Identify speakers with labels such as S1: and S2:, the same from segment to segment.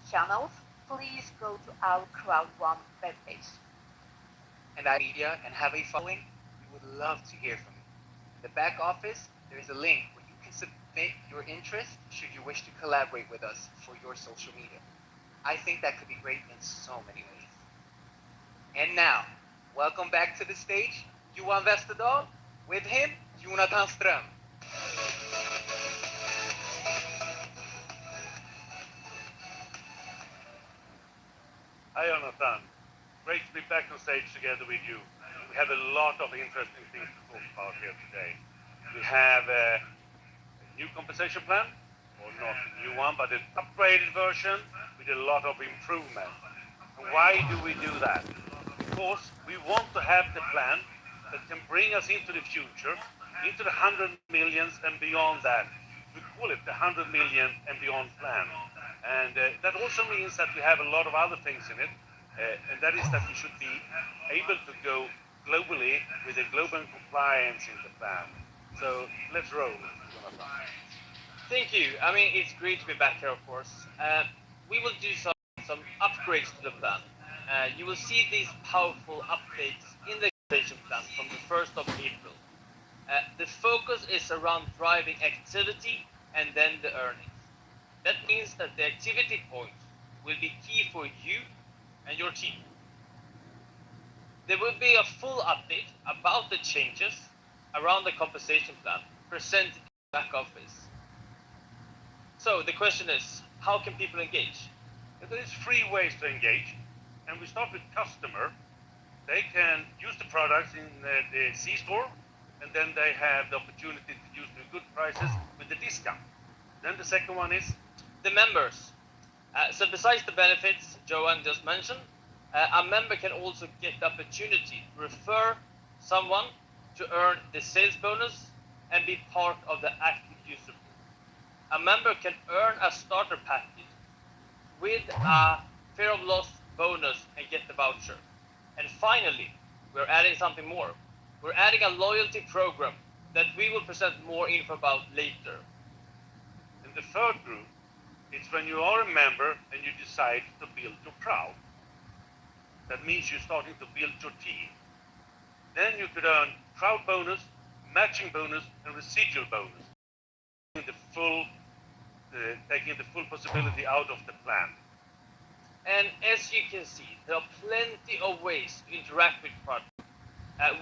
S1: channels, please go to our CROWD1 webpage.
S2: And our media and have a following, we would love to hear from you. In the back office, there is a link where you can submit your interest should you wish to collaborate with us for your social media. I think that could be great in so many ways. And now, welcome back to the stage, Johan Westerdahl, with him, Jonathan Ström.
S3: Hi Jonathan, great to be back on stage together with you. We have a lot of interesting things to talk about here today. We have a new compensation plan, or not a new one, but an upgraded version with a lot of improvements. And why do we do that? Because we want to have the plan that can bring us into the future, into the 100 millions and beyond that. We call it the 100 million and beyond plan. And that also means that we have a lot of other things in it, and that is that we should be able to go globally with a global compliance in the plan. So let's roll, Jonathan.
S4: Thank you. I mean, it's great to be back here, of course. We will do some upgrades to the plan. You will see these powerful updates in the compensation plan from the 1st of April. The focus is around driving activity and then the earnings. That means that the activity points will be key for you and your team. There will be a full update about the changes around the compensation plan presented in the back office. So the question is, how can people engage?
S3: There is 3 ways to engage, and we start with customer. They can use the products in the C-store, and then they have the opportunity to use the good prices with the discount. Then the second one is
S4: the members. So besides the benefits Johan just mentioned, a member can also get the opportunity to refer someone to earn the sales bonus and be part of the active user pool. A member can earn a starter package with a fear of loss bonus and get the voucher. And finally, we're adding something more. We're adding a loyalty program that we will present more info about later.
S3: And the third group, it's when you are a member and you decide to build your crowd. That means you're starting to build your team. Then you could earn crowd bonus, matching bonus, and residual bonus. Taking the full possibility out of the plan.
S4: And as you can see, there are plenty of ways to interact with products.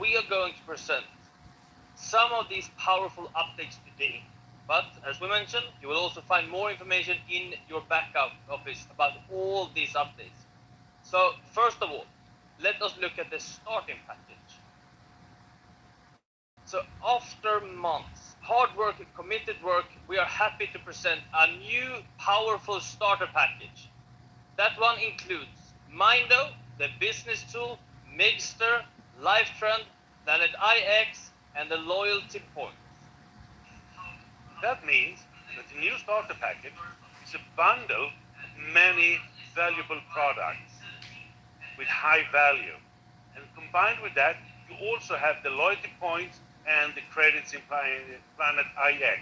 S4: We are going to present some of these powerful updates today. But as we mentioned, you will also find more information in your backup office about all these updates. So first of all, let us look at the starting package. So after months, hard work and committed work, we are happy to present a new powerful starter package. That one includes Mindo, the business tool, Migster, LifeTrend, Planet IX, and the loyalty points.
S3: That means that the new starter package is a bundle of many valuable products with high value. And combined with that, you also have the loyalty points and the credits in Planet IX.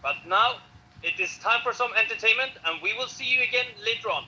S4: But now, it is time for some entertainment, and we will see you again later on.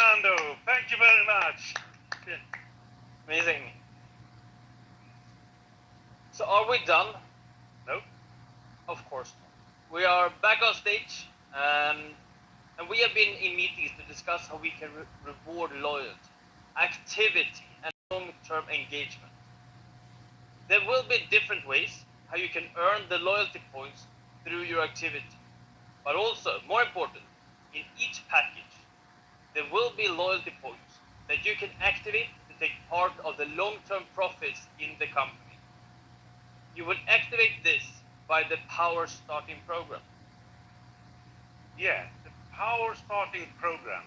S3: Fernando. Thank you very much.
S4: Amazing. So are we done?
S3: No?
S4: Of course not. We are back on stage, and we have been in meetings to discuss how we can reward loyalty, activity, and long-term engagement. There will be different ways how you can earn the loyalty points through your activity. But also, more important, in each package, there will be loyalty points that you can activate to take part of the long-term profits in the company. You will activate this by the Power Starting Program.
S3: Yeah, the Power Starting Program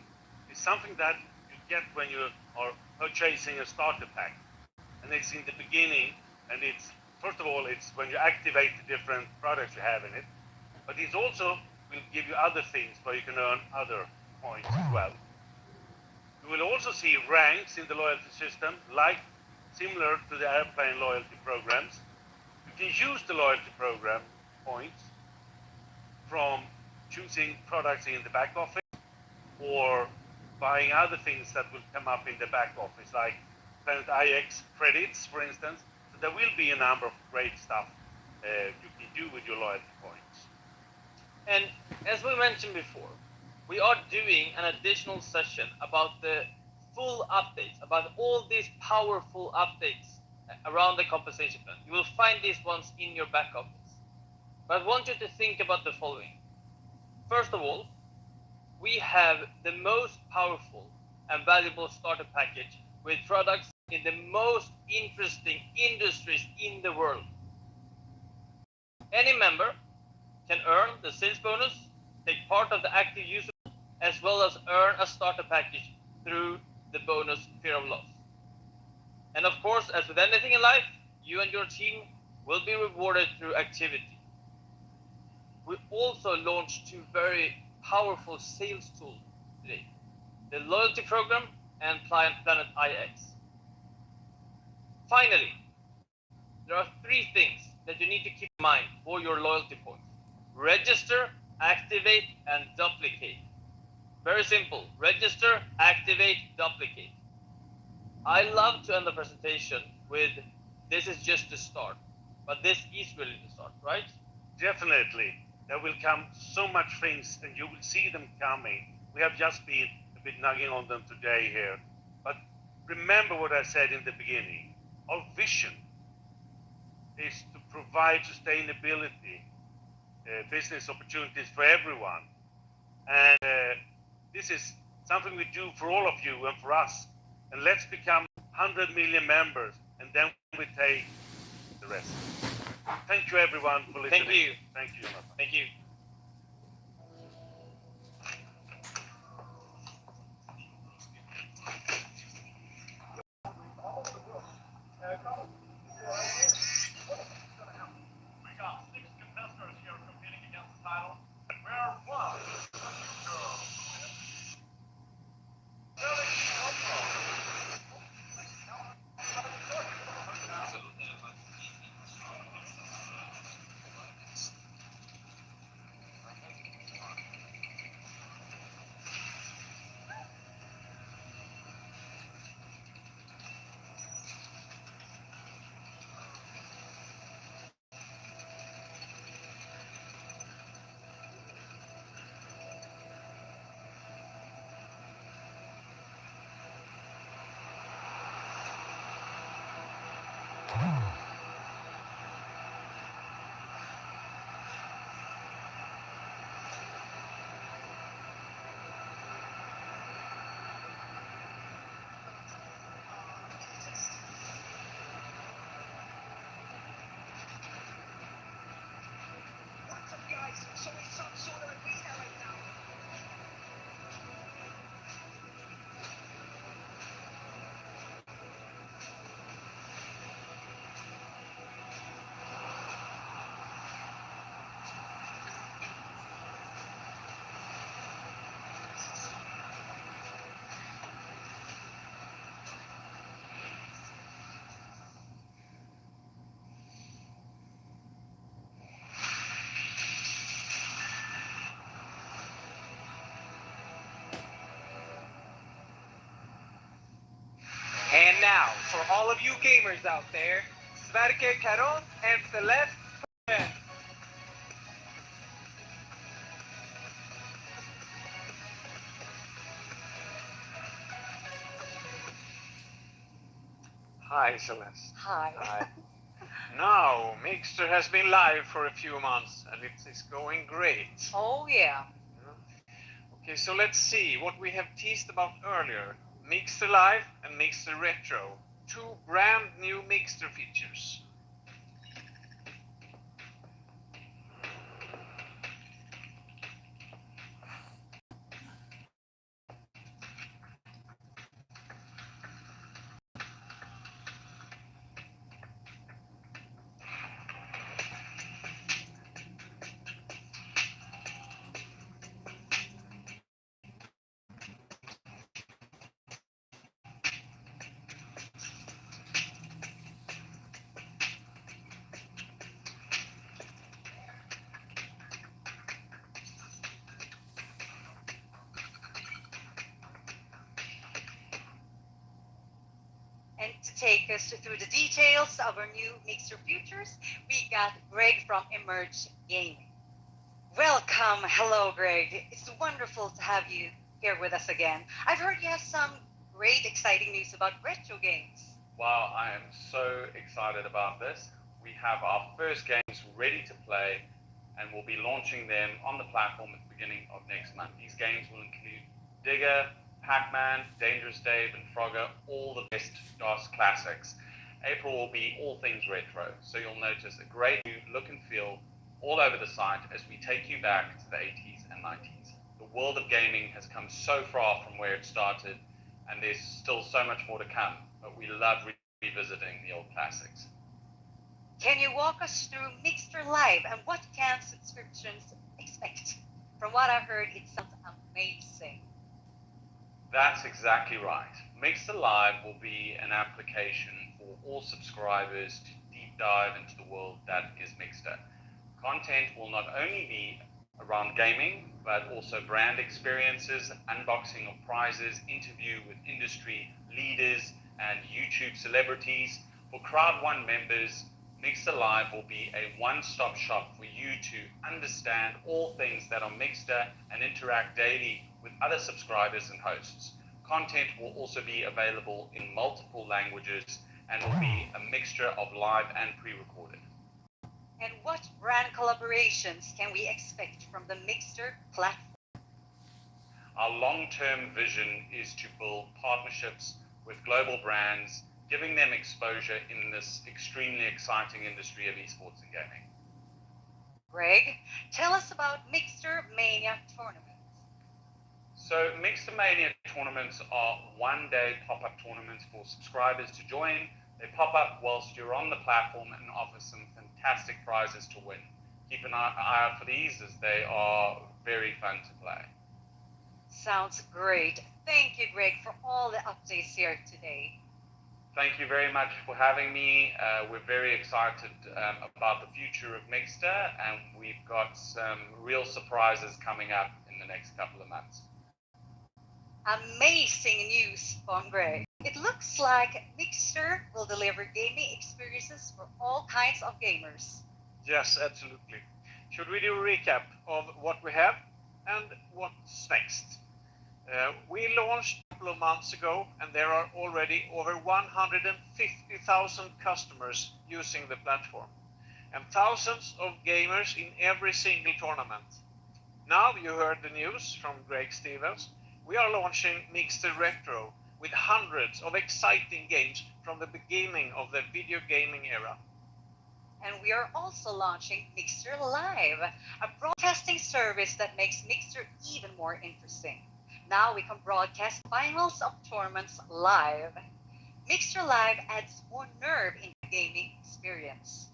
S3: is something that you get when you are purchasing a starter pack. And it's in the beginning, and it's, first of all, it's when you activate the different products you have in it, but it also will give you other things where you can earn other points as well. You will also see ranks in the loyalty system, like similar to the airplane loyalty programs. You can use the loyalty program points from choosing products in the back office or buying other things that will come up in the back office, like Planet IX credits, for instance. So there will be a number of great stuff you can do with your loyalty points.
S4: And as we mentioned before, we are doing an additional session about the full updates, about all these powerful updates around the compensation plan. You will find these ones in your back office. But I want you to think about the following. First of all, we have the most powerful and valuable starter package with products in the most interesting industries in the world. Any member can earn the sales bonus, take part of the active user, as well as earn a starter package through the bonus Fear of Loss. And of course, as with anything in life, you and your team will be rewarded through activity. We also launched two very powerful sales tools today, the loyalty program and Planet IX. Finally, there are three things that you need to keep in mind for your loyalty points. Register, activate, and duplicate. Very simple. Register, activate, duplicate. I love to end the presentation with, this is just the start. But this is really the start, right?
S3: Definitely. There will come so much things, and you will see them coming. We have just been a bit nagging on them today here. But remember what I said in the beginning. Our vision is to provide sustainability, business opportunities for everyone. And this is something we do for all of you and for us. And let's become 100 million members, and then we take the rest. Thank you, everyone, for listening.
S4: Thank you.
S3: Thank you, Jonathan.
S4: Thank you.
S2: Now, for all of you gamers out there, Sverker Karon and Celeste Florent.
S5: Hi, Celeste.
S1: Hi.
S5: Now, Mixer has been live for a few months and it is going great.
S1: Oh, yeah.
S5: Okay, so let's see what we have teased about earlier. Mixer Live and Mixer Retro. Two brand new Mixer features.
S1: And to take us through the details of our new Mixer Futures, we got Greg from Emerge Gaming. Welcome. Hello, Greg. It's wonderful to have you here with us again. I've heard you have some great, exciting news about retro games.
S6: Wow, I am so excited about this. We have our first games ready to play and we'll be launching them on the platform at the beginning of next month. These games will include Digger, Pac-Man, Dangerous Dave, and Frogger, all the best DOS classics. April will be all things retro, so you'll notice a great new look and feel all over the site as we take you back to the 80s and 90s. The world of gaming has come so far from where it started, and there's still so much more to come, but we love revisiting the old classics.
S1: Can you walk us through Mixer Live and what can subscriptions expect? From what I heard, it sounds amazing.
S6: That's exactly right. Mixer Live will be an application for all subscribers to deep dive into the world that is Mixer. Content will not only be around gaming, but also brand experiences, unboxing of prizes, interview with industry leaders and YouTube celebrities. For CROWD1 members, Mixer Live will be a one-stop shop for you to understand all things that are Mixer and interact daily with other subscribers and hosts. Content will also be available in multiple languages and will be a mixture of live and pre-recorded.
S1: And what brand collaborations can we expect from the Mixer platform?
S6: Our long-term vision is to build partnerships with global brands, giving them exposure in this extremely exciting industry of esports and gaming.
S1: Greg, tell us about Mixer Mania tournaments.
S6: So Mixer Mania tournaments are one-day pop-up tournaments for subscribers to join. They pop up whilst you're on the platform and offer some fantastic prizes to win. Keep an eye out for these as they are very fun to play.
S1: Sounds great. Thank you, Greg, for all the updates here today.
S6: Thank you very much for having me. We're very excited about the future of Mixer, and we've got some real surprises coming up in the next couple of months.
S1: Amazing news from Greg. It looks like Mixer will deliver gaming experiences for all kinds of gamers.
S5: Yes, absolutely. Should we do a recap of what we have and what's next? We launched a couple of months ago and there are already over 150,000 customers using the platform and thousands of gamers in every single tournament. Now you heard the news from Greg Stevens. We are launching Mixer Retro with hundreds of exciting games from the beginning of the video gaming era.
S1: And we are also launching Mixer Live, a broadcasting service that makes Mixer even more interesting. Now we can broadcast finals of tournaments live. Mixer Live adds more nerve in the gaming experience.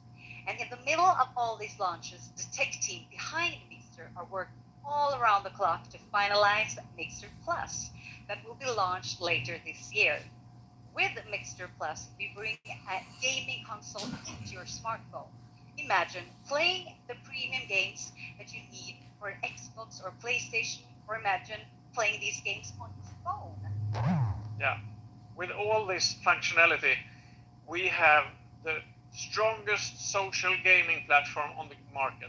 S1: And in the middle of all these launches, the tech team behind Mixer are working all around the clock to finalize Mixer Plus that will be launched later this year. With Mixer Plus, we bring a gaming console into your smartphone. Imagine playing the premium games that you need for an Xbox or PlayStation, or imagine playing these games on your phone.
S5: Yeah. With all this functionality, we have the strongest social gaming platform on the market.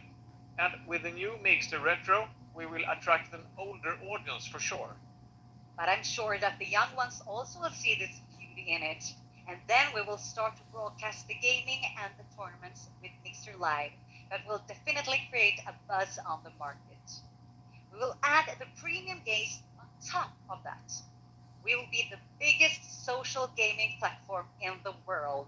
S5: And with the new Mixer Retro, we will attract an older audience for sure.
S1: But I'm sure that the young ones also will see this beauty in it. And then we will start to broadcast the gaming and the tournaments with Mixer Live that will definitely create a buzz on the market. We will add the premium games on top of that. We will be the biggest social gaming platform in the world.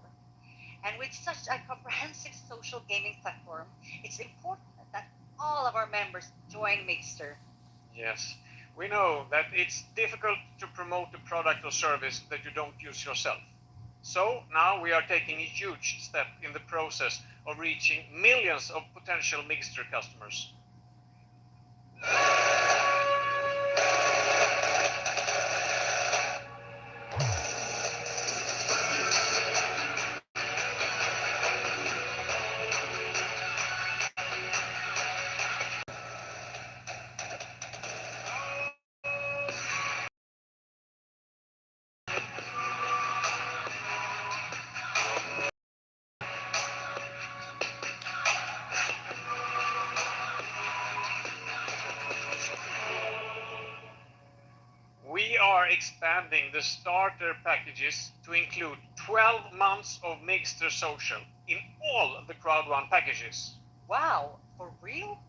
S1: And with such a comprehensive social gaming platform, it's important that all of our members join Mixer.
S5: Yes, we know that it's difficult to promote a product or service that you don't use yourself. So now we are taking a huge step in the process of reaching millions of potential Mixer customers. We are expanding the starter packages to include 12 months of Mixer Social in all the CROWD1 packages.
S1: Wow, for real?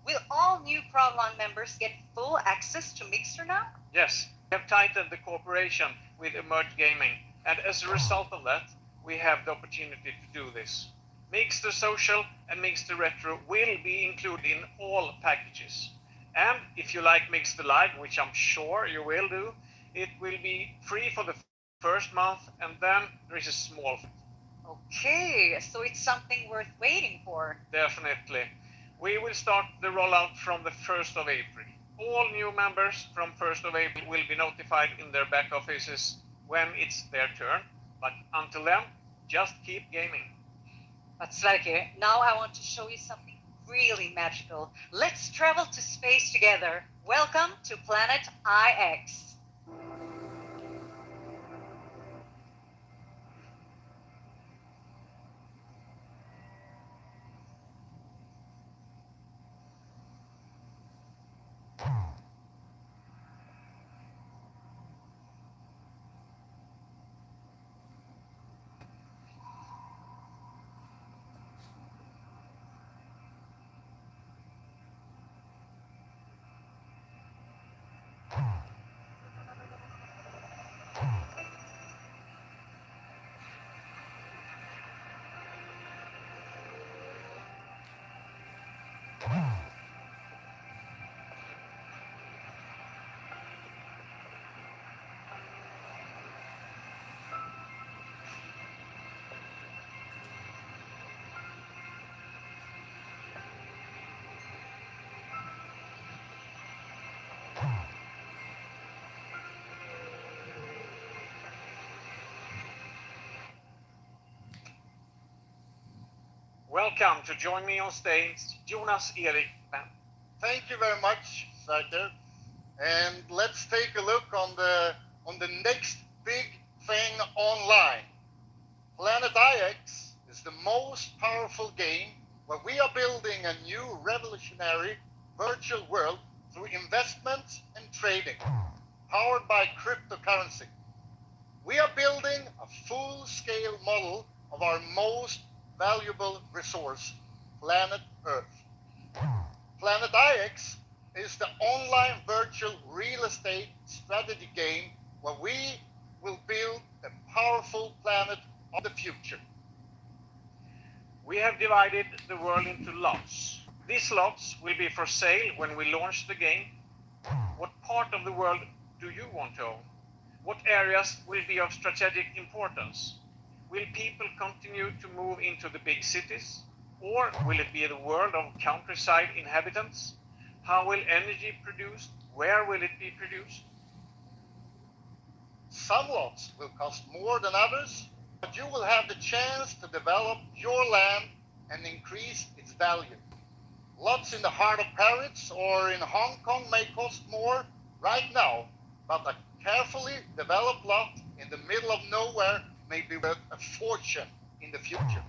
S1: Will all new CROWD1 members get full access to Mixer now?
S5: Yes, we have tightened the cooperation with Emerge Gaming, and as a result of that, we have the opportunity to do this. Mixer Social and Mixer Retro will be included in all packages. And if you like Mixer Live, which I'm sure you will do, it will be free for the first month, and then there is a small fee.
S1: Okay, so it's something worth waiting for.
S5: Definitely. We will start the rollout from the 1st of April. All new members from 1st of April will be notified in their back offices when it's their turn. But until then, just keep gaming.
S1: But Sverker, now I want to show you something really magical. Let's travel to space together. Welcome to Planet IX.
S5: Welcome to join me on stage, Jonas, Erik, Ben.
S7: Thank you very much, Sverker. And let's take a look on the next big thing online. Planet IX is the most powerful game where we are building a new revolutionary virtual world through investment and trading, powered by cryptocurrency. We are building a full-scale model of our most valuable resource, planet Earth. Planet IX is the online virtual real estate strategy game where we will build a powerful planet of the future.
S5: We have divided the world into lots. These lots will be for sale when we launch the game. What part of the world do you want to own? What areas will be of strategic importance? Will people continue to move into the big cities? Or will it be the world of countryside inhabitants? How will energy be produced? Where will it be produced?
S7: Some lots will cost more than others, but you will have the chance to develop your land and increase its value. Lots in the heart of Paris or in Hong Kong may cost more right now, but a carefully developed lot in the middle of nowhere may be worth a fortune in the future.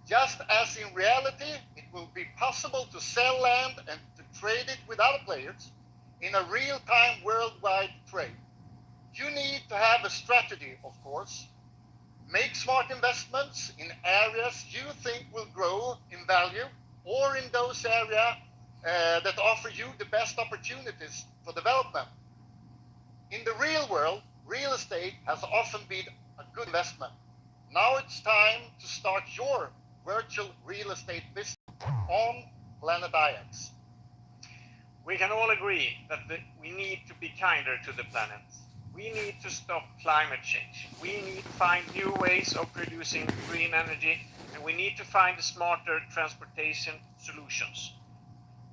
S7: Just as in reality, it will be possible to sell land and to trade it with other players in a real-time worldwide trade. You need to have a strategy, of course. Make smart investments in areas you think will grow in value or in those areas that offer you the best opportunities for development. In the real world, real estate has often been a good investment. Now it's time to start your virtual real estate business on Planet IX.
S5: We can all agree that we need to be kinder to the planet. We need to stop climate change. We need to find new ways of producing green energy, and we need to find smarter transportation solutions.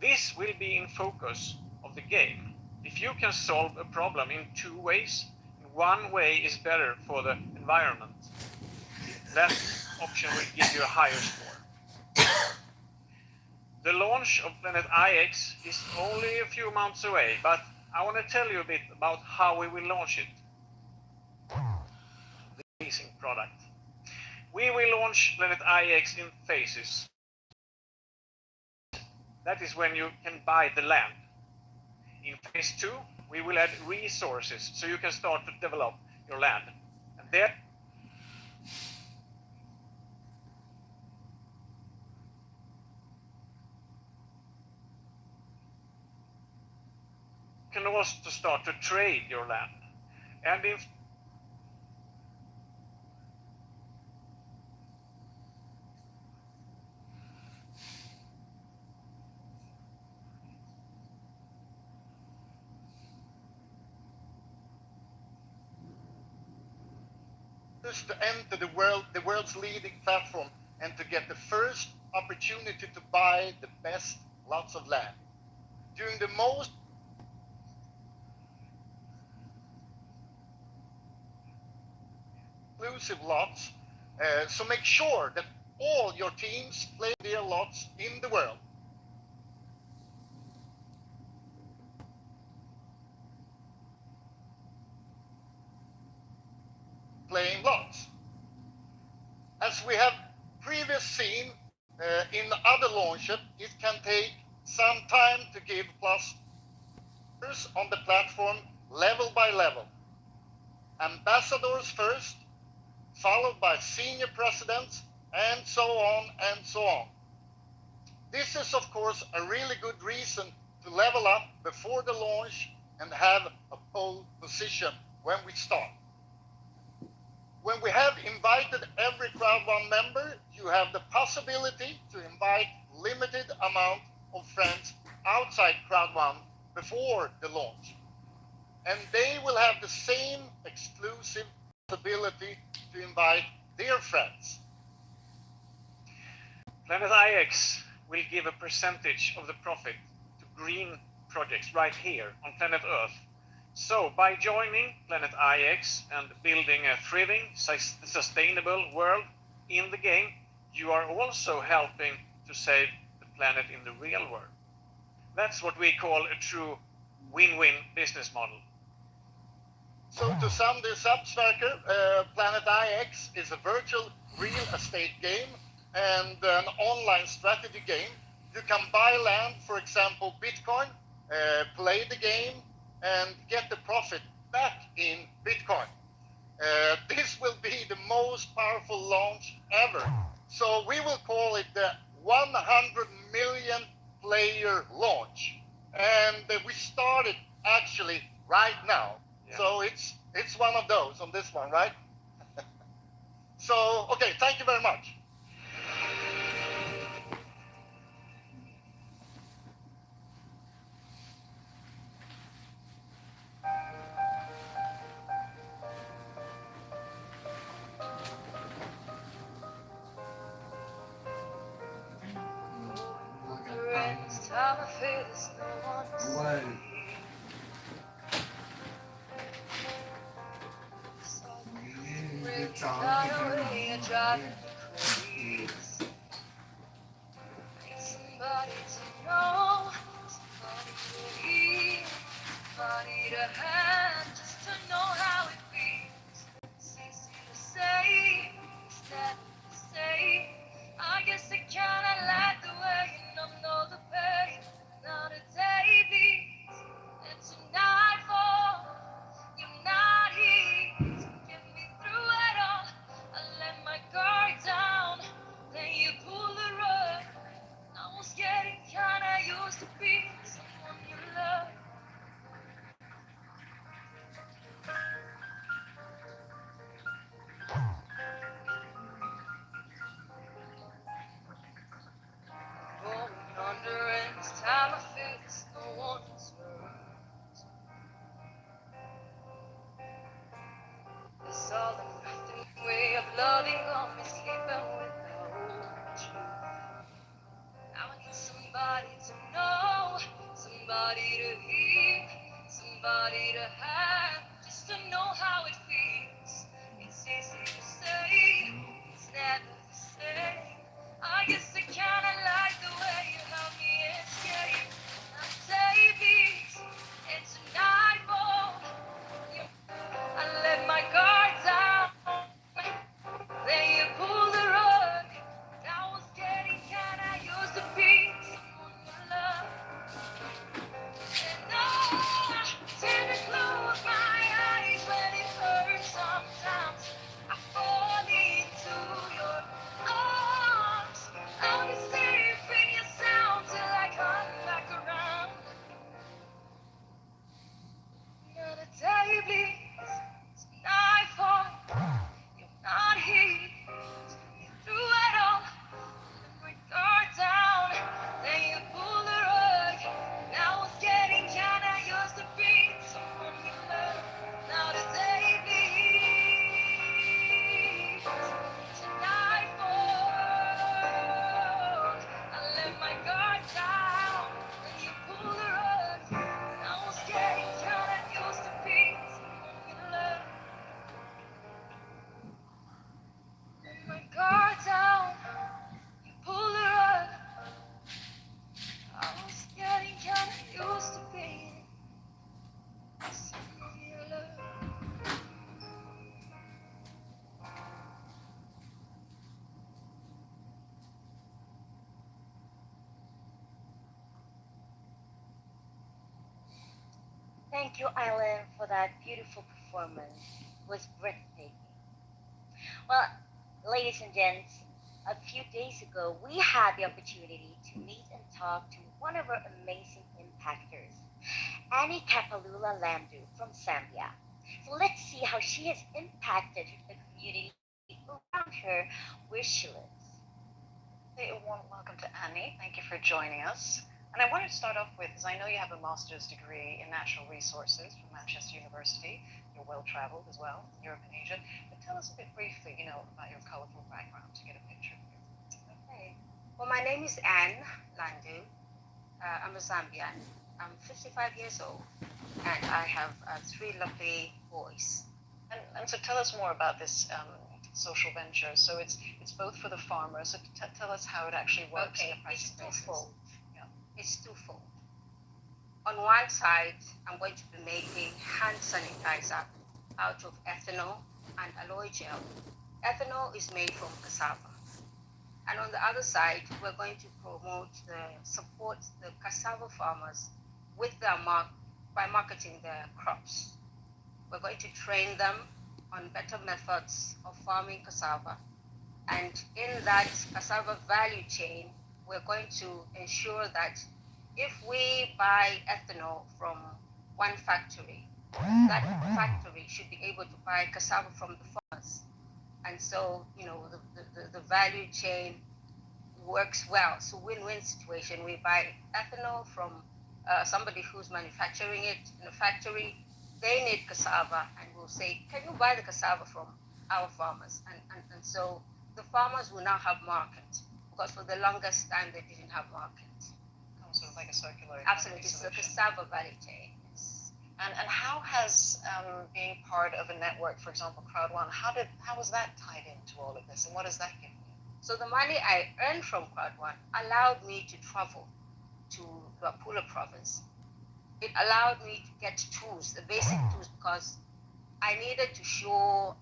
S5: This will be in focus of the game. If you can solve a problem in two ways, one way is better for the environment, that option will give you a higher score. The launch of Planet IX is only a few months away, but I want to tell you a bit about how we will launch it. The amazing product. We will launch Planet IX in phases. That is when you can buy the land. In phase 2, we will add resources so you can start to develop your land. And there you can also start to trade your land. And in
S7: to enter the world's leading platform and to get the first opportunity to buy the best lots of land. During the most exclusive lots, so make sure that all your teams play their lots in the world. Playing lots. As we have previously seen in other launches, it can take some time to give players on the platform level by level. Ambassadors first, followed by senior presidents, and so on and so on. This is, of course, a really good reason to level up before the launch and have a pole position when we start. When we have invited every CROWD1 member, you have the possibility to invite limited amount of friends outside CROWD1 before the launch. And they will have the same exclusive ability to invite their friends.
S5: Planet IX will give a percentage of the profit to green projects right here on planet Earth. So by joining Planet IX and building a thriving, sustainable world in the game, you are also helping to save the planet in the real world. That's what we call a true win-win business model.
S7: So to sum this up, Sverker, Planet IX is a virtual real estate game and an online strategy game. You can buy land, for example, Bitcoin, play the game, and get the profit back in Bitcoin. This will be the most powerful launch ever. So we will call it the 100 million player launch. And we started actually right now. Yeah. So it's one of those on this one, right? So, okay, thank you very much.
S1: Time I feel there's no one to see. So really fly away and drive me crazy. Need somebody to know, somebody to hear, somebody to have, just to know how it feels. This time I feel there's no one turns. It's all or nothing way of loving got me sleeping without you. Now I need somebody to know, somebody to hear, somebody to have, just to know how it feels. It's easy to say, it's never the same. I guess I kinda like the way you help me escape. Now take it into nightfall. I let my guard down. Then you pull the rug. I was getting kinda used to being someone you love. And I tend to close my eyes when it hurts sometimes. I fall into your arms. I'll be safe in your sound till I come back around. Another day bleeds, it's nightfall. You're not here. Through it all, let my guard down. Then you pull the rug. Now it's getting kinda used to being someone you love. Now the day bleeds to nightfall. I let my guard down. Then you pull the rug. Now it's getting kinda used to being someone you love. Let my guard down. You pull the rug. I was getting kinda used to being someone you love. Thank you, Eileen, for that beautiful performance. It was breathtaking. Well, ladies and gents, a few days ago, we had the opportunity to meet and talk to one of our amazing impactors, Annie Kapalula Landu from Zambia. So let's see how she has impacted the community around her where she lives.
S8: Hey, a warm welcome to Annie. Thank you for joining us. And I wanted to start off with, because I know you have a master's degree in natural resources from Manchester University. You're well traveled as well, in Europe and Asia. But tell us a bit briefly, about your colorful background to get a picture of you.
S1: Okay. Well, my name is Anne Landu. I'm a Zambian. I'm 55 years old, and I have three lovely boys.
S8: And so tell us more about this social venture. So it's both for the farmers. So tell us how it actually works.
S1: Okay, it's twofold. Yeah. It's twofold. On one side, I'm going to be making hand sanitizer out of ethanol and aloe gel. Ethanol is made from cassava. And on the other side, we're going to support the cassava farmers with by marketing their crops. We're going to train them on better methods of farming cassava. And in that cassava value chain, we're going to ensure that if we buy ethanol from one factory, that factory should be able to buy cassava from the farmers. And so, the value chain works well. So win-win situation. We buy ethanol from somebody who's manufacturing it in a factory. They need cassava, and we'll say, can you buy the cassava from our farmers? And so the farmers will now have market, because for the longest time they didn't have market.
S8: Sort of like a circular.
S1: Absolutely, it's the cassava value chain. Yes.
S8: And how has being part of a network, for example, CROWD1, how was that tied into all of this, and what does that give you?
S1: So the money I earned from CROWD1 allowed me to travel to Luapula province. It allowed me to get tools, the basic tools, because I needed to show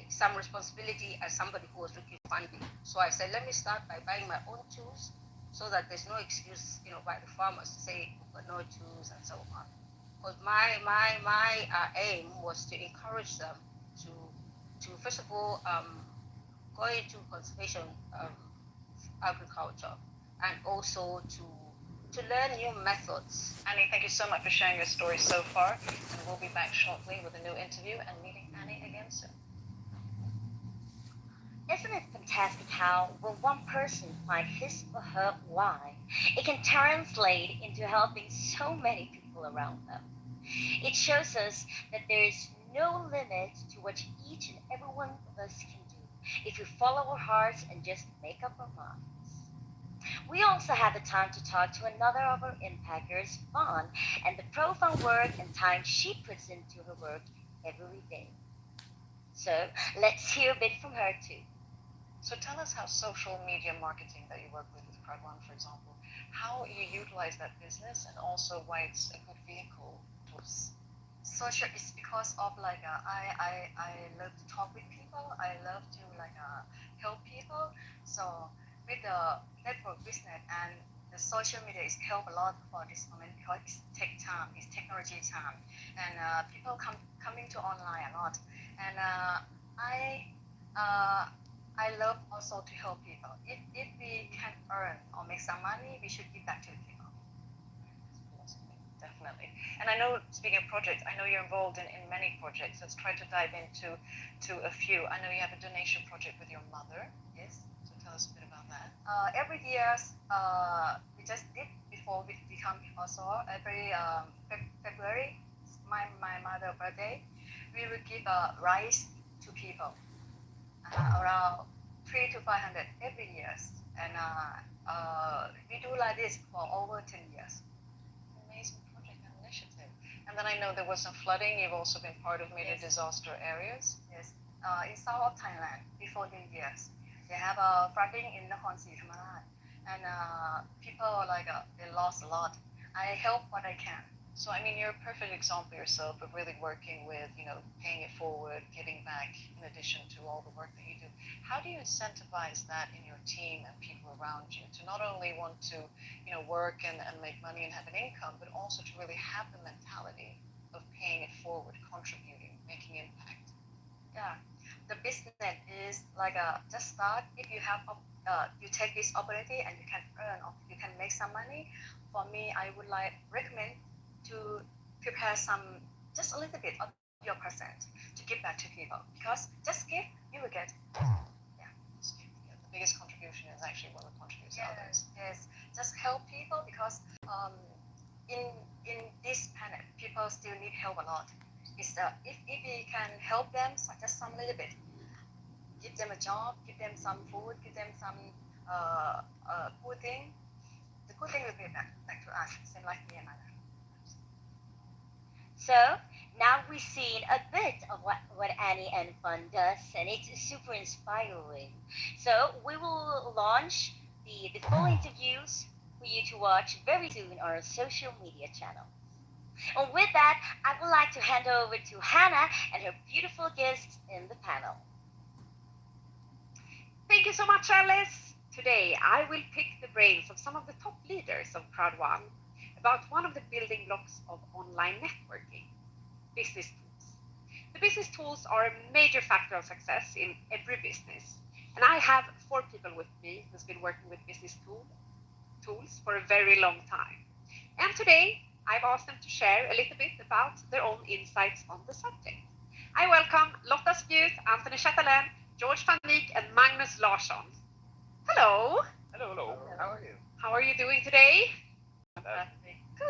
S1: some responsibility as somebody who was looking for funding. So I said, let me start by buying my own tools, so that there's no excuse, by the farmers to say we've got no tools and so on. Because my aim was to encourage them to first of all go into conservation agriculture, and also to learn new methods.
S8: Annie, thank you so much for sharing your story so far, and we'll be back shortly with a new interview and meeting Annie again soon.
S9: Isn't it fantastic how, when one person finds his or her why, it can translate into helping so many people around them? It shows us that there is no limit to what each and every one of us can do if we follow our hearts and just make up our minds. We also had the time to talk to another of our impactors, Vaughn, and the profound work and time she puts into her work every day. So let's hear a bit from her too.
S8: So tell us how social media marketing that you work with CROWD1, for example, how you utilize that business and also why it's a good vehicle to
S10: Social is because of I love to talk with people. I love to help people. So with the network business and the social media is help a lot for this moment because it's take time, it's technology time, and people coming to online a lot. And I love also to help people. If we can earn or make some money, we should give back to the people.
S8: Definitely. And I know, speaking of projects, I know you're involved in many projects. Let's try to dive into a few. I know you have a donation project with your mother.
S10: Yes.
S8: So tell us a bit about that.
S10: Every year, we just did before we become also every February, my mother's birthday, we will give rice to people around 300 to 500 every year, and we do like this for over 10 years.
S8: Amazing project and initiative. And then I know there was some flooding. You've also been part of major disaster areas.
S10: Yes, in south of Thailand before the years, they have flooding in Nakhon Si Thammarat, and people they lost a lot. I help what I can.
S8: So I mean, you're a perfect example yourself of really working with, paying it forward, giving back, in addition to all the work that you do. How do you incentivize that in your team and people around you to not only want to, work and make money and have an income, but also to really have the mentality of paying it forward, contributing, making impact?
S10: Yeah, the business is just start. If you have you take this opportunity and you can earn or you can make some money. For me, I would recommend to prepare just a little bit of your percent to give back to people, because just give, you will get.
S8: Yeah, the biggest contribution is actually when we contribute to others.
S10: Yes, just help people, because in this planet, people still need help a lot. If we can help them, so just some little bit, give them a job, give them some food, give them some good thing. The good thing will be back to us, same like me and my life.
S9: So now we've seen a bit of what Annie and Fun does, and it's super inspiring. So we will launch the full interviews for you to watch very soon on our social media channels. And with that, I would like to hand over to Hannah and her beautiful guests in the panel.
S11: Thank you so much, Alice. Today, I will pick the brains of some of the top leaders of CROWD1 about one of the building blocks of online networking, business tools. The business tools are a major factor of success in every business. And I have 4 people with me who's been working with business tools for a very long time. And today, I've asked them to share a little bit about their own insights on the subject. I welcome Lotta Spjut, Anthony Chatelain, George van Dijk, and Magnus Larsson. Hello.
S2: Hello. How are you?
S11: How are you doing today?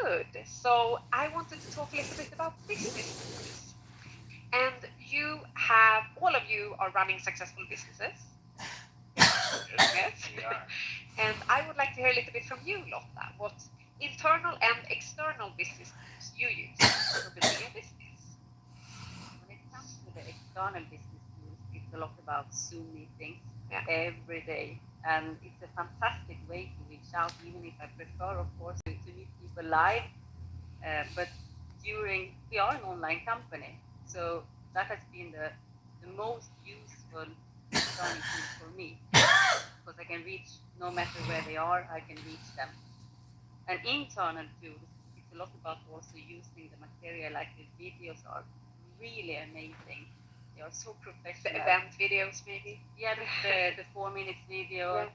S11: Good. So I wanted to talk a little bit about business tools. And all of you are running successful businesses. Yes.
S2: We are.
S11: And I would like to hear a little bit from you, Lotta, what internal and external business tools you use for building a business.
S1: When it comes to the external business tools, it's a lot about Zoom meetings every day. And it's a fantastic way to reach out, even if I prefer, of course, to meet people live. But we are an online company, so that has been the most useful external tool for me, because I can reach, no matter where they are, I can reach them. And internal tools, it's a lot about also using the material, like the videos are really amazing. They are so professional.
S11: The event videos, maybe?
S1: Yeah, the 4 minutes video,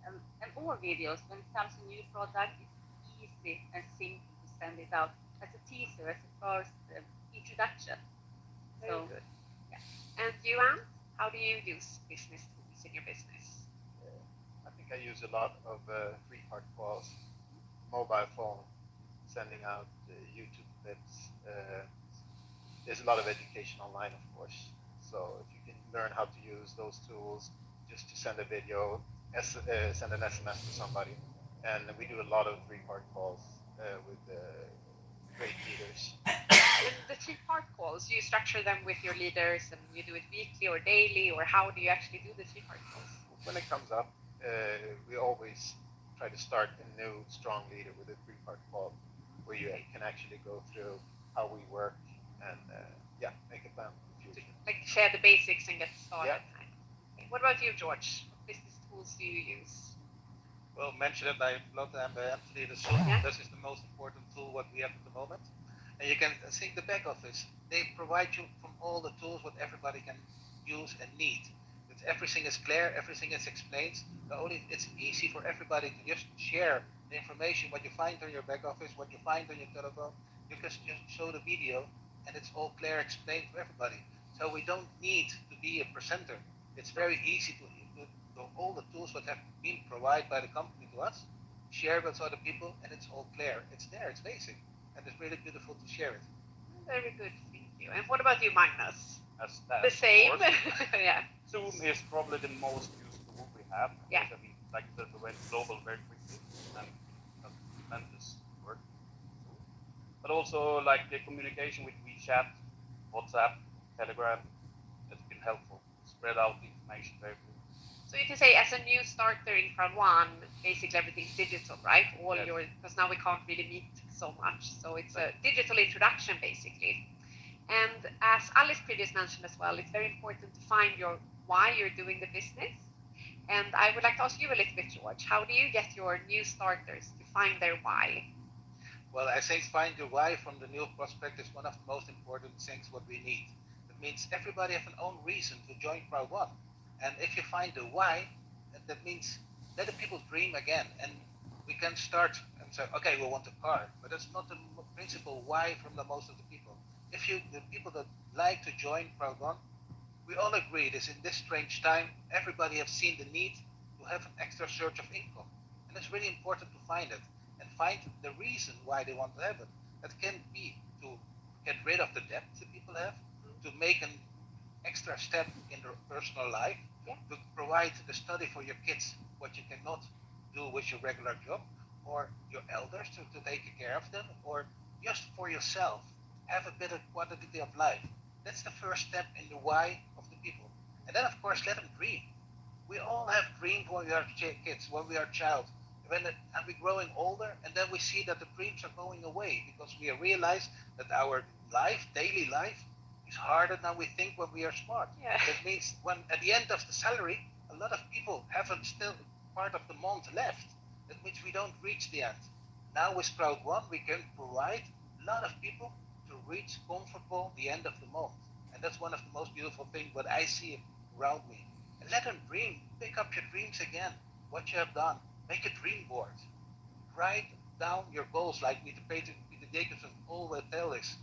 S1: and all videos. When it comes to new product, it's easy and simple to send it out as a teaser, as a first introduction.
S11: Very good. Yeah. And you, Anne, how do you use business tools? tools in your business?
S12: I think I use a lot of three-part calls, mobile phone, sending out YouTube clips. There's a lot of education online, of course. So if you can learn how to use those tools, just to send a video, send an SMS to somebody, and we do a lot of three-part calls with great leaders.
S11: And the three-part calls, you structure them with your leaders, and you do it weekly or daily, or how do you actually do the three-part calls?
S12: When it comes up, we always try to start a new strong leader with a three-part call, where you can actually go through how we work and make a plan for the future.
S11: Like share the basics and get started.
S12: Yeah.
S11: What about you, George? What business tools do you use?
S5: Well, mentioned by Lotte and by Anthony, the Zoom.
S11: Yeah.
S5: This is the most important tool what we have at the moment. And you can see the back office. They provide you from all the tools what everybody can use and need. That everything is clear, everything is explained. It's easy for everybody to just share the information, what you find on your back office, what you find on your telephone. You can just show the video, and it's all clear, explained for everybody. So we don't need to be a presenter. It's very easy to all the tools that have been provided by the company to us, share with other people, and it's all clear. It's there, it's basic, and it's really beautiful to share it.
S11: Very good, thank you. And what about you, Magnus?
S3: As that,
S11: The same. Yeah.
S3: Zoom is probably the most used tool we have.
S11: Yeah.
S3: I mean, like I said, we went global very quickly, and that's tremendous work. But also, like the communication with WeChat, WhatsApp, Telegram, it's been helpful. Spread out the information very quickly.
S11: So you can say, as a new starter in CROWD1, basically everything's digital, right?
S3: Yes.
S11: Because now we can't really meet so much. So it's a digital introduction, basically. And as Alice previously mentioned as well, it's very important to find why you're doing the business. And I would like to ask you a little bit, George, how do you get your new starters to find their why?
S5: Well, I think find your why from the new prospect is one of the most important things what we need. That means everybody have an own reason to join CROWD1. And if you find the why, that means let the people dream again. And we can start and say, okay, we want a car, but that's not the principal why from the most of the people. The people that like to join CROWD1, we all agree this in this strange time, everybody have seen the need to have an extra surge of income. And it's really important to find it and find the reason why they want to have it. That can be to get rid of the debt that people have, to make an extra step in their personal life, to provide the study for your kids, what you cannot do with your regular job, or your elders to take care of them, or just for yourself, have a better quality of life. That's the first step in the why of the people. And then, of course, let them dream. We all have dreams when we are kids, when we are child. And we're growing older, and then we see that the dreams are going away because we realize that our life, daily life, is harder than we think when we are smart.
S11: Yeah.
S5: That means when at the end of the salary, a lot of people haven't still part of the month left. That means we don't reach the end. Now with CROWD1, we can provide a lot of people to reach comfortable the end of the month. And that's one of the most beautiful things what I see around me. And let them dream. Pick up your dreams again. What you have done. Make a dream board. Write down your goals like Peter Jacobson always tells us.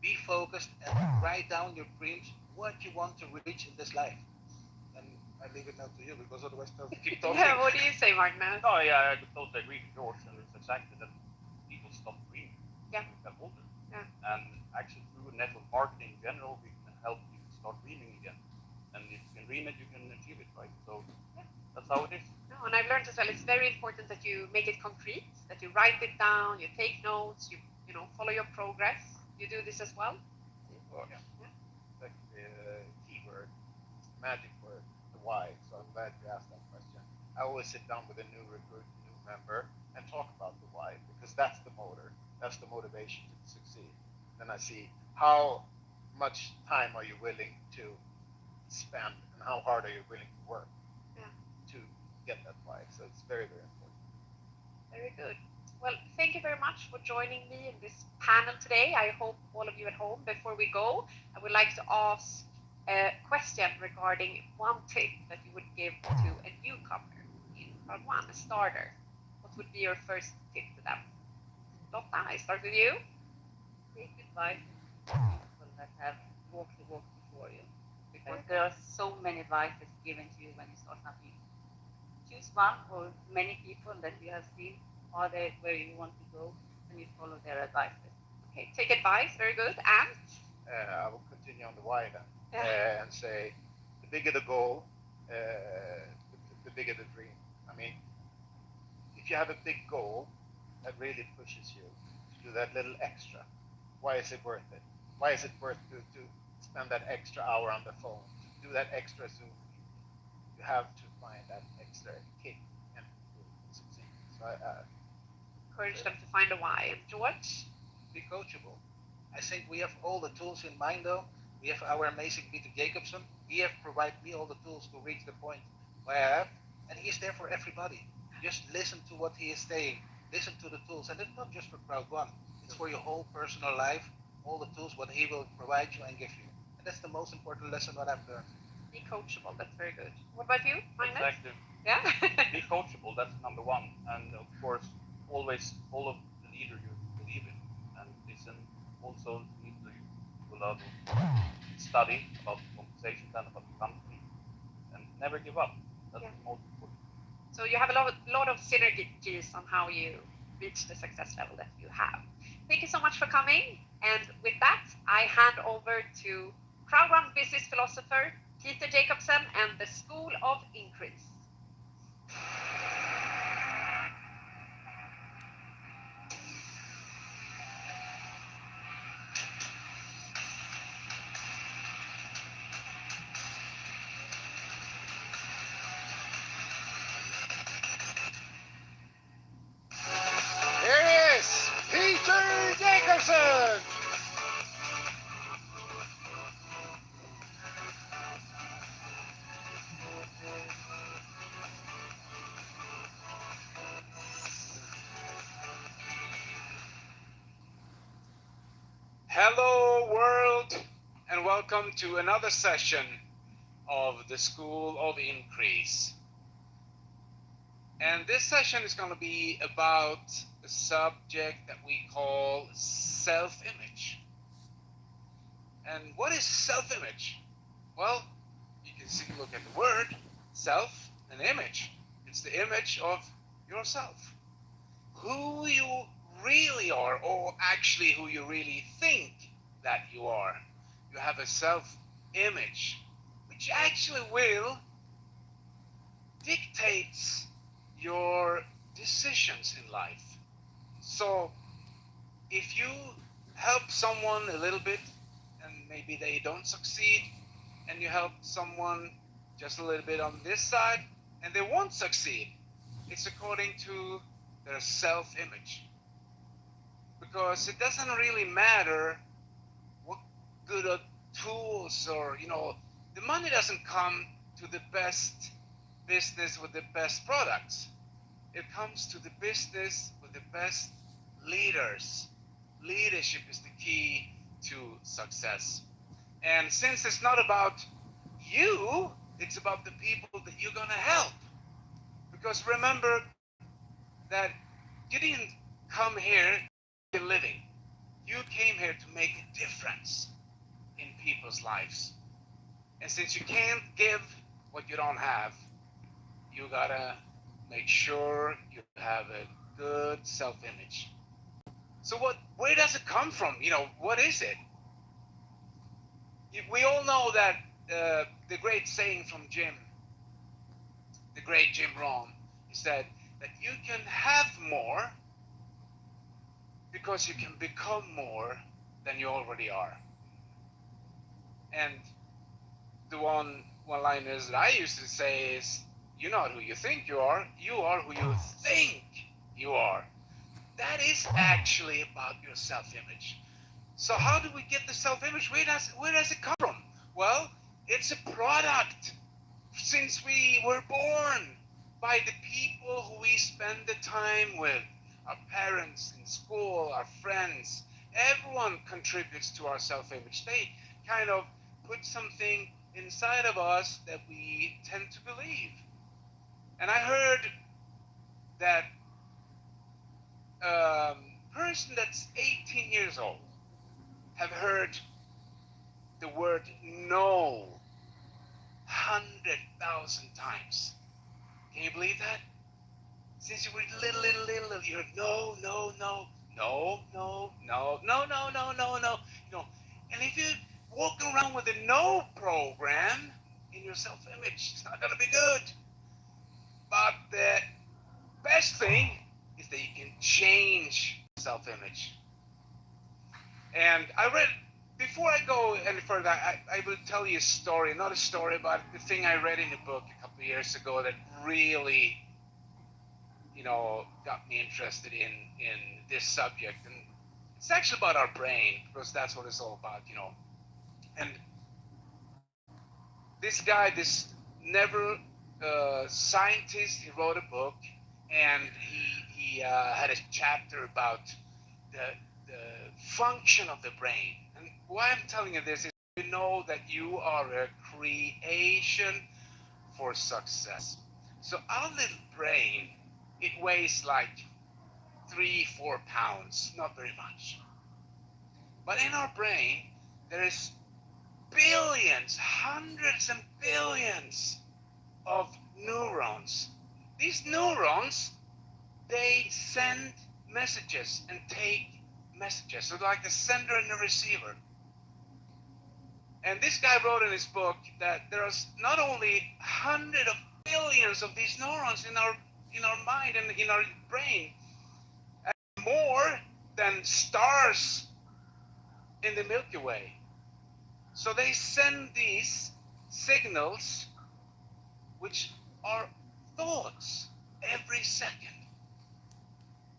S5: Be focused and write down your dreams, what you want to reach in this life. And I leave it now to you because otherwise I'll keep talking.
S11: Yeah, what do you say, Magnus?
S3: Oh yeah, I totally agree with George, and it's exactly that people stop dreaming
S11: Yeah.
S3: when they get older.
S11: Yeah.
S3: And actually through network marketing in general, we can help people start dreaming again. And if you can dream it, you can achieve it, right? So that's how it is.
S11: No, and I've learned as well, it's very important that you make it concrete, that you write it down, you take notes, you follow your progress. You do this as well?
S12: Well, yeah. Like the keyword, magic word, the why. So I'm glad you asked that question. I always sit down with a new recruit, new member, and talk about the why because that's the motor, that's the motivation to succeed. Then I see how much time are you willing to spend and how hard are you willing to work to get that why. So it's very, very important.
S11: Very good. Well, thank you very much for joining me in this panel today. I hope all of you at home, before we go, I would like to ask a question regarding one tip that you would give to a newcomer in CROWD1, a starter. What would be your first tip to them? Lotta, I start with you.
S9: Take advice from people that have walked the walk before you.
S1: Because there are so many advices given to you when you start something. Choose one or many people that you have seen are they where you want to go, and you follow their advices.
S11: Okay, take advice. Very good. And
S12: I will continue on the why then,
S11: Yeah.
S12: and say the bigger the goal, the bigger the dream. I mean, if you have a big goal that really pushes you to do that little extra, why is it worth it? Why is it worth to spend that extra hour on the phone, to do that extra Zoom meeting? You have to find that extra kick and succeed. So
S11: encourage them to find a why. And George?
S13: Be coachable. I think we have all the tools in mind though. We have our amazing Peter Jacobson. He have provided me all the tools to reach the point where I have, and he is there for everybody. Just listen to what he is saying. Listen to the tools, and it's not just for CROWD1. It's for your whole personal life. All the tools what he will provide you and give you, and that's the most important lesson what I've learned.
S11: Be coachable. That's very good. What about you, Magnus?
S6: Exactly.
S11: Yeah.
S6: Be coachable. That's number one. And of course, always follow the leader you believe in, and listen also to the leader you love. Study about the conversation and about the company, and never give up. That's the most important.
S11: So you have a lot of synergies on how you reach the success level that you have. Thank you so much for coming. And with that, I hand over to CROWD1 business philosopher Peter Jacobson and the School of Increase.
S7: Here he is, Peter Jacobson.
S14: Hello world, and welcome to another session of the School of Increase. And this session is going to be about a subject that we call self-image. And what is self-image? Well, you can see, look at the word self and image. It's the image of yourself. Who you really are, or actually who you really think that you are. You have a self-image, which actually will dictates your decisions in life. So if you help someone a little bit and maybe they don't succeed, and you help someone just a little bit on this side and they won't succeed, it's according to their self-image. Because it doesn't really matter what good tools or, the money doesn't come to the best business with the best products. It comes to the business with the best leaders. Leadership is the key to success. And since it's not about you, it's about the people that you're going to help. Because remember that you didn't come here to living. You came here to make a difference in people's lives. And since you can't give what you don't have, you gotta make sure you have a good self-image. So where does it come from? What is it? We all know that the great saying from the great Jim Rohn, he said that you can have more because you can become more than you already are. And the one-liners that I used to say is, you're not who you think you are who you think you are. That is actually about your self-image. So how do we get the self-image? Where does it come from? Well, it's a product since we were born by the people who we spend the time with. Our parents in school, our friends, everyone contributes to our self-image. They kind of put something inside of us that we tend to believe. And I heard that person that's 18 years old have heard the word no 100,000 times. Can you believe that? Since you were little, you're no, no, no, no, no, no, no, no, no, no, no. You know, and if you walk around with a no program in your self-image, it's not gonna be good. But the best thing is that you can change self-image. And I read, before I go any further, I will tell you a story, not a story, but the thing I read in a book a couple of years ago that really, you know, got me interested in this subject. And it's actually about our brain, because that's what it's all about, you know. And this guy, this never scientist, he wrote a book, and he had a chapter about the function of the brain. And why I'm telling you this is you know that you are a creation for success. So our little brain, it weighs like 3-4 pounds, not very much. But in our brain, there is billions, hundreds and billions of neurons. These neurons, they send messages and take messages. So like the sender and the receiver. And this guy wrote in his book that there are not only hundreds of billions of these neurons in our mind and in our brain, and more than stars in the Milky Way. So they send these signals, which are thoughts, every second.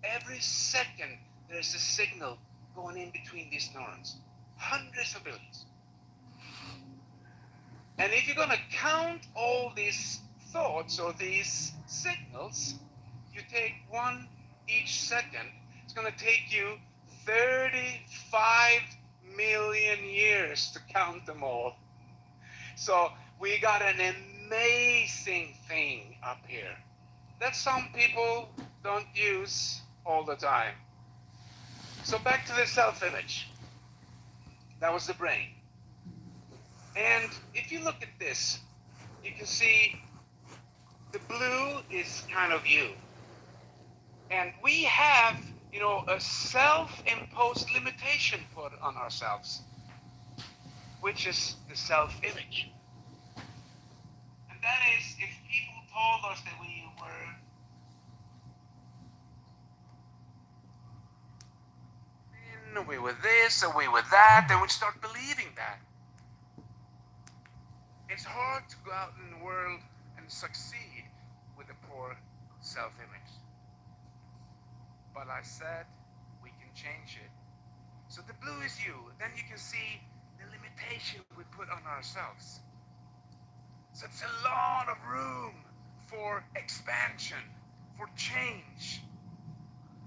S14: Every second there's a signal going in between these neurons. Hundreds of billions. And if you're going to count all these thoughts or these signals, you take one each second, it's going to take you 35 million years to count them all. So we got an amazing thing up here that some people don't use all the time. So back to the self-image. That was the brain. And if you look at this, you can see the blue is kind of you. And we have, you know, a self-imposed limitation put on ourselves, which is the self-image. And that is, if people told us that we were this, or we were that, then we'd start believing that. It's hard to go out in the world and succeed with a poor self-image. But I said we can change it. So the blue is you. Then you can see the limitation we put on ourselves. So it's a lot of room for expansion, for change.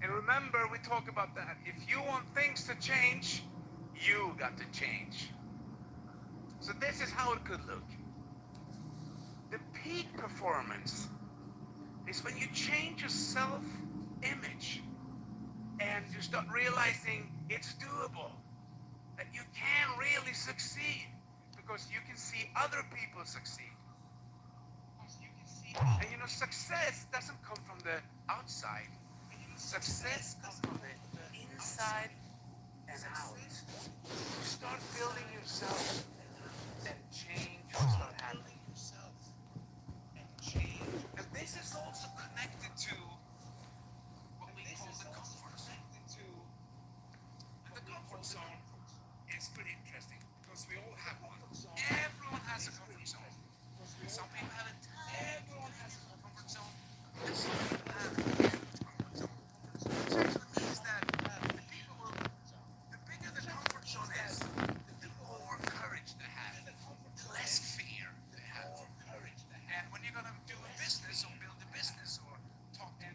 S14: And remember, we talk about that. If you want things to change, you got to change. So this is how it could look. The peak performance is when you change your self-image and you start realizing it's doable, that you can really succeed because you can see other people succeed. And you know, success doesn't come from the outside. Success comes from the inside and out. You start building yourself and change will start happening. And this is also connected to what we call the comfort zone. And the comfort zone is pretty interesting because we all have one. Everyone has a comfort zone. Some people have it. Everyone has a comfort zone. And some people have a comfort zone. Which actually means that the bigger the comfort zone is, the more courage they have, the less fear they have. And when you're going to do a business or build a business or talk to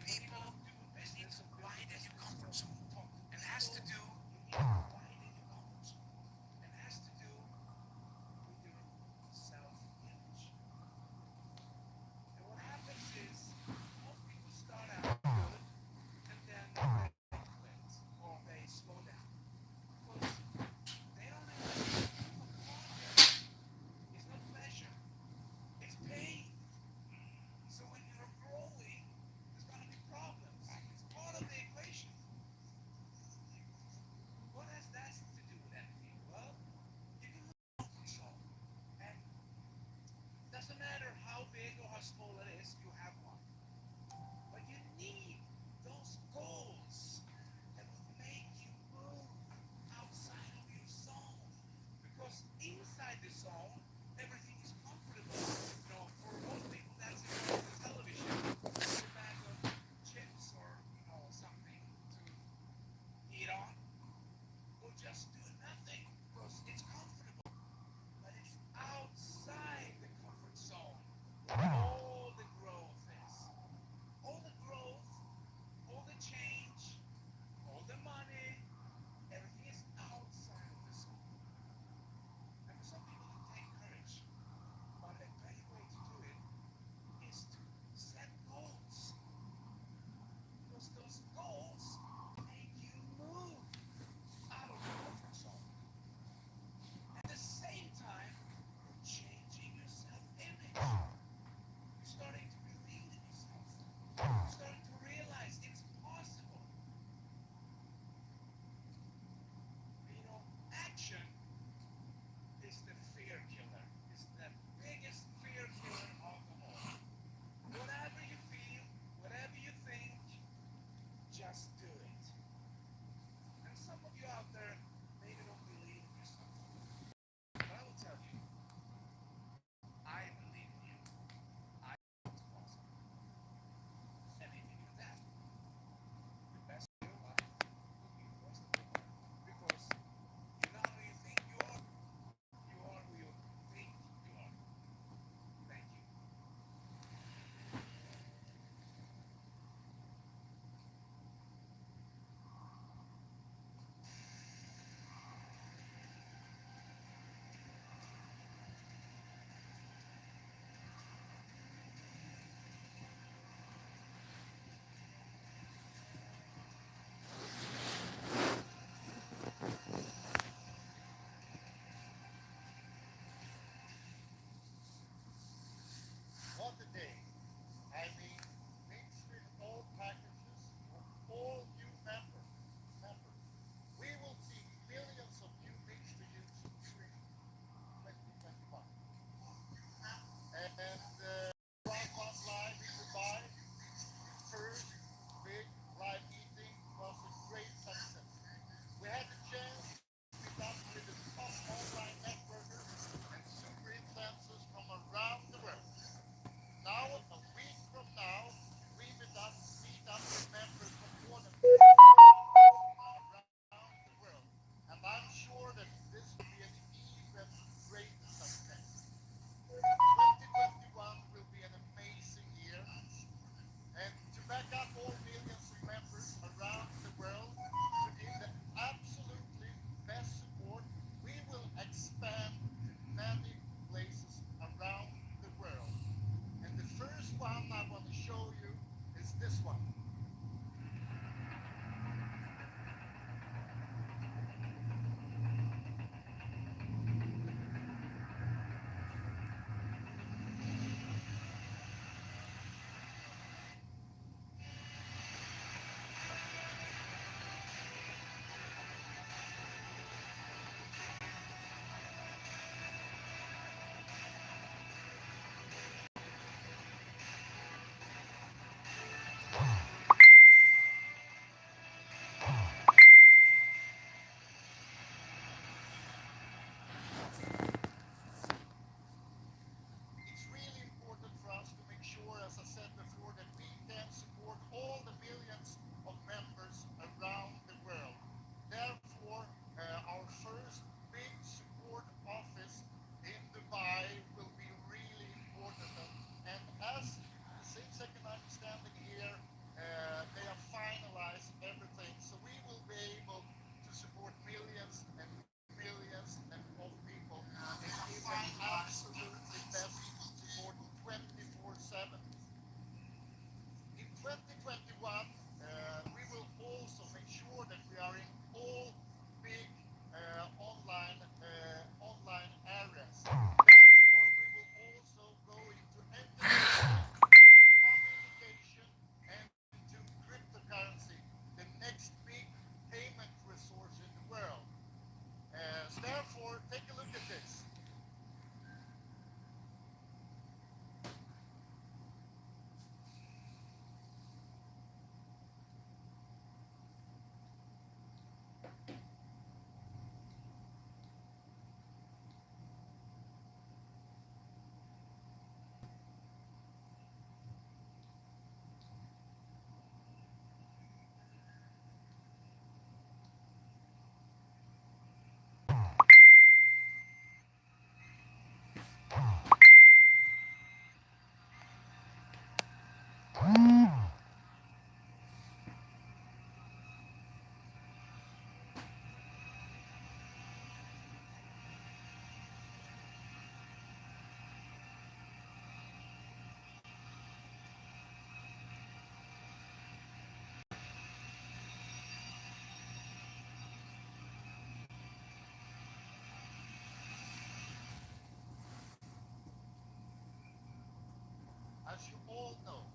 S7: as you all know,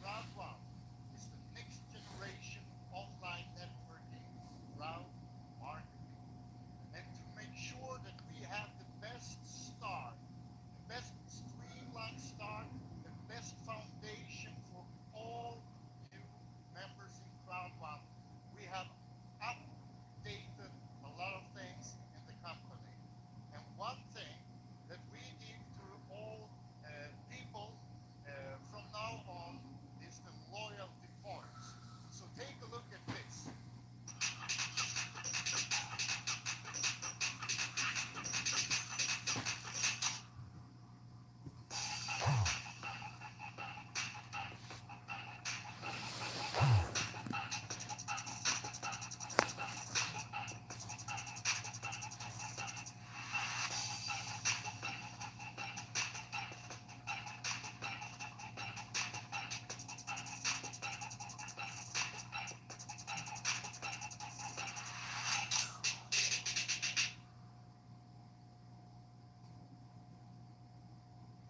S7: CROWD1 is the next generation online networking crowd marketing. And to make sure that we have the best start, the best streamlined start, the best foundation for all new members in CROWD1, we have updated a lot of things in the company. And one thing that we give to all people from now on is the loyalty points. So take a look at this.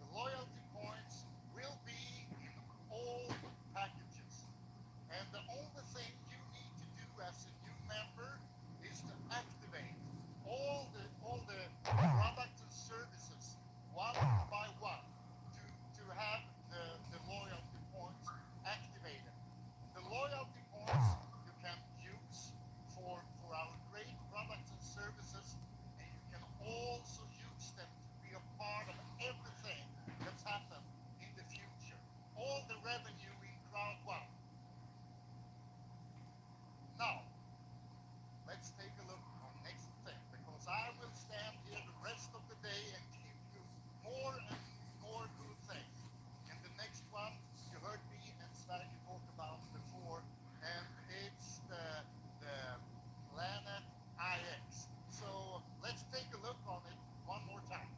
S7: The loyalty points will be in all packages. And the only thing you need to do as a new member is to activate all the products and services one by one to have the loyalty points activated. The loyalty points you can use for our great products and services, and you can also use them to be a part of everything that's happened in the future. All the revenue in CROWD1. Now, let's take a look on next thing, because I will stand here the rest of the day and give you more and more good things. And the next one, you heard me and Sverker talk about before, and it's the Planet IX. So let's take a look on it one more time.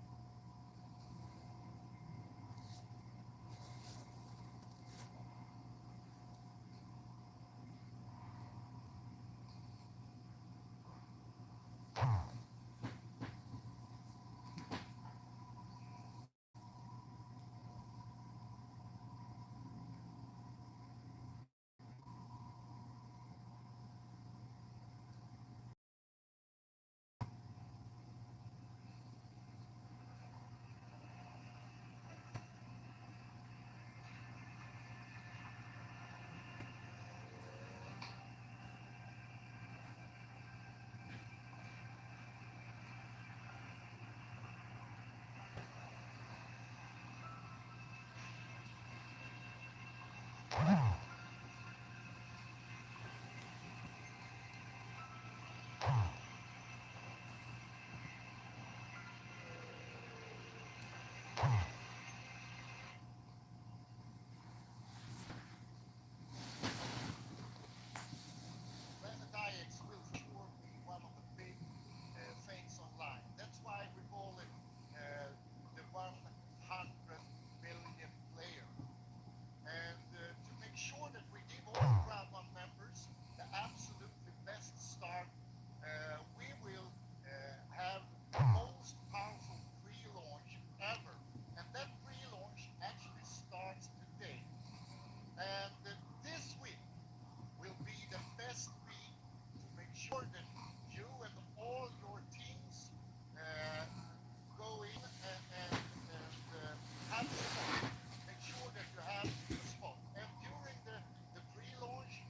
S7: Planet IX will sure be one of the big things online. That's why we call it the 100 million player. And to make sure that we give all CROWD1 members the absolutely best start, we will have the most powerful pre-launch ever. And that pre-launch actually starts today. And this week will be the best week to make sure that you and all your teams go in and have a spot. Make sure that you have a spot. And during the pre-launch,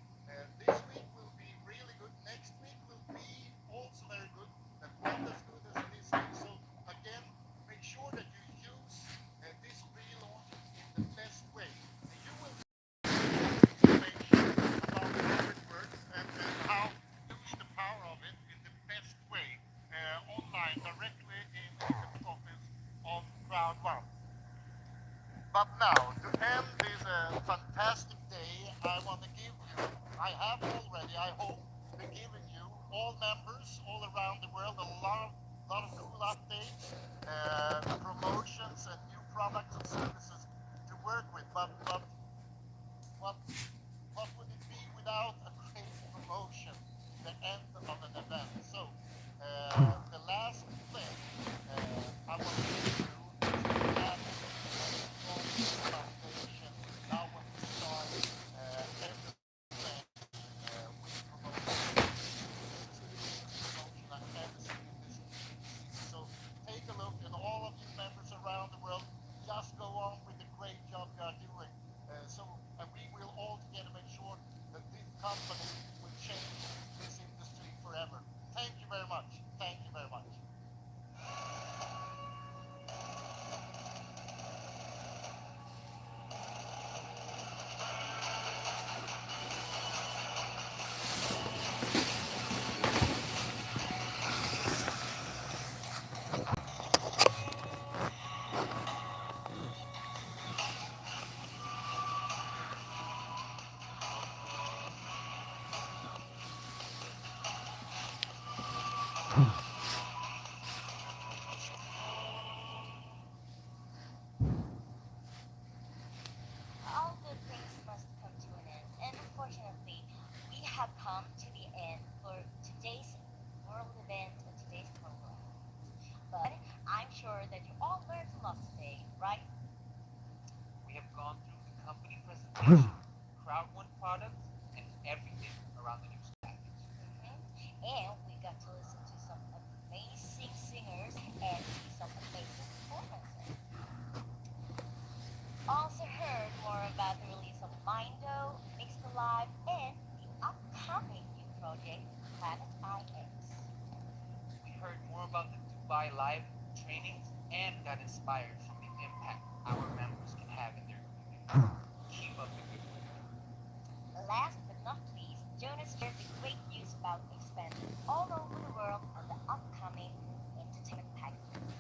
S7: this week will be really good. Next week will be also very good, but not as good as this week. So again, make sure that you use this pre-launch in the best way. And you will information about how it works and how to use the power of it in the best way online directly in the office of CROWD1. But now, to end this fantastic day, I want to give you, I have already, I hope, been giving you, all members all around the world, a lot of cool updates, promotions, and new products and services to work with. But what would it be without a great promotion in the end of an event? So, the last thing I want to do is to have a strong foundation company will change this industry forever. Thank you very much. Thank you very much.
S9: All good things must come to an end, and unfortunately, we have come to the end for today's world event and today's program. But I'm sure that you all learned a lot today, right?
S2: We have gone through the company presentation, CROWD1 products, and everything around the news package.
S9: And we got to listen to some amazing singers and see some amazing performances. Also heard more about the release of Mindo, Mixed Alive, and the upcoming new project, Planet IX.
S2: We heard more about the Dubai Live trainings and got inspired from the impact our members can have in their community. Keep up the good work.
S9: Last but not least, Jonas shared the great news about expansion all over the world and the upcoming entertainment packages.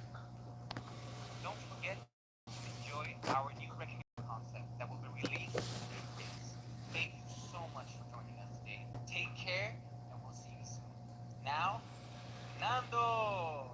S2: Don't forget to enjoy our new recognition concept that will be released in 3 days. Thank you so much for joining us today. Take care, and we'll see you soon. Now, Nando!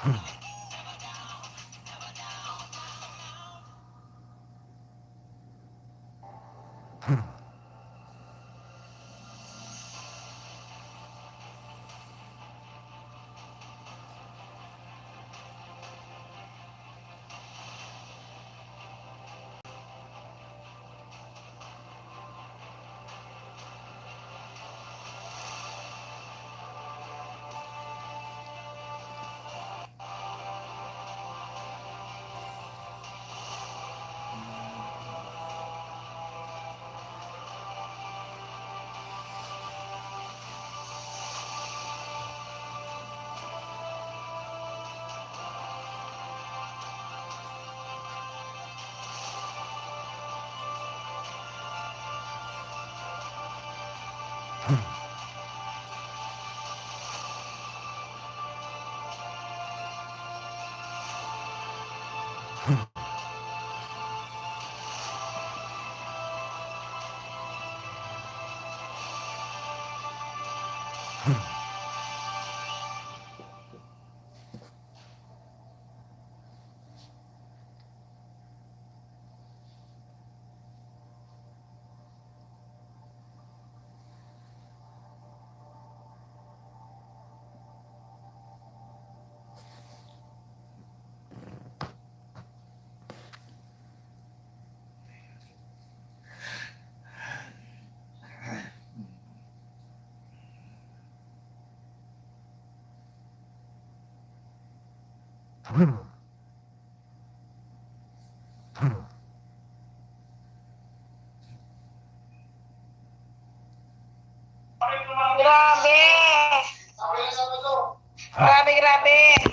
S15: Grabe! Grabe, grabe!